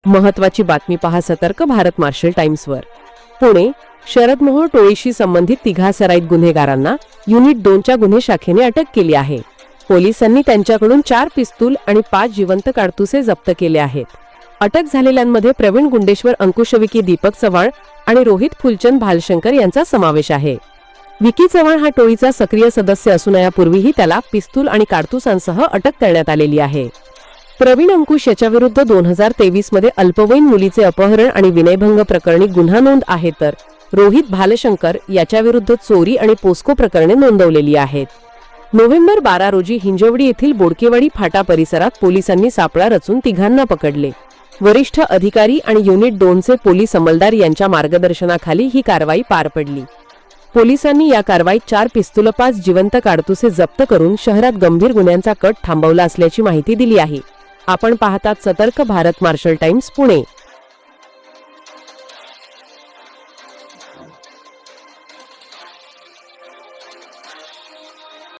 महत्वाची बातमी पहा सतर्क भारत मार्शल टाइम्सवर। पुणे शरद मोहोळ टोळीशी संबंधित तिघा सराईत गुन्हेगारांना युनिट 2च्या गुन्हे शाखेने अटक केली आहे। पोलिसांनी त्यांच्याकडून 4 पिस्तूल आणि 5 जिवंत काडतुसे जप्त केले आहेत। अटक झालेल्यांमध्ये प्रवीण गुंडेश्वर अंकुशविकी दीपक चव्हाण आणि रोहित फुलचंद भालशंकर यांचा समावेश आहे। विकी चव्हाण हा टोळीचा सक्रिय सदस्य असून यापूर्वीही त्याला पिस्तूल आणि काडतुसांसह अटक करण्यात आलेली आहे। प्रवीण अंकुश याच्याविरुद्ध 2023 मध्ये अल्पवयीन मुलीचे अपहरण आणि विनयभंग प्रकरणी गुन्हा नोंद आहे, तर रोहित भालशंकर याच्याविरुद्ध चोरी आणि पोस्को प्रकरणे नोंदवलेली आहेत। नोव्हेंबर 12 रोजी हिंजवडी येथील बोडकेवाडी फाटा परिसरात पोलिसांनी सापळा रचून तिघांना पकडले। वरिष्ठ अधिकारी आणि युनिट 2चे पोलीस अंमलदार यांच्या मार्गदर्शनाखाली ही कारवाई पार पडली। पोलिसांनी या कारवाईत 4 पिस्तूल 5 जिवंत काडतुसे जप्त करून शहरात गंभीर गुन्ह्यांचा कट थांबवला असल्याची माहिती दिली आहे। आपण पाहतात सतर्क भारत मार्शल टाइम्स पुणे।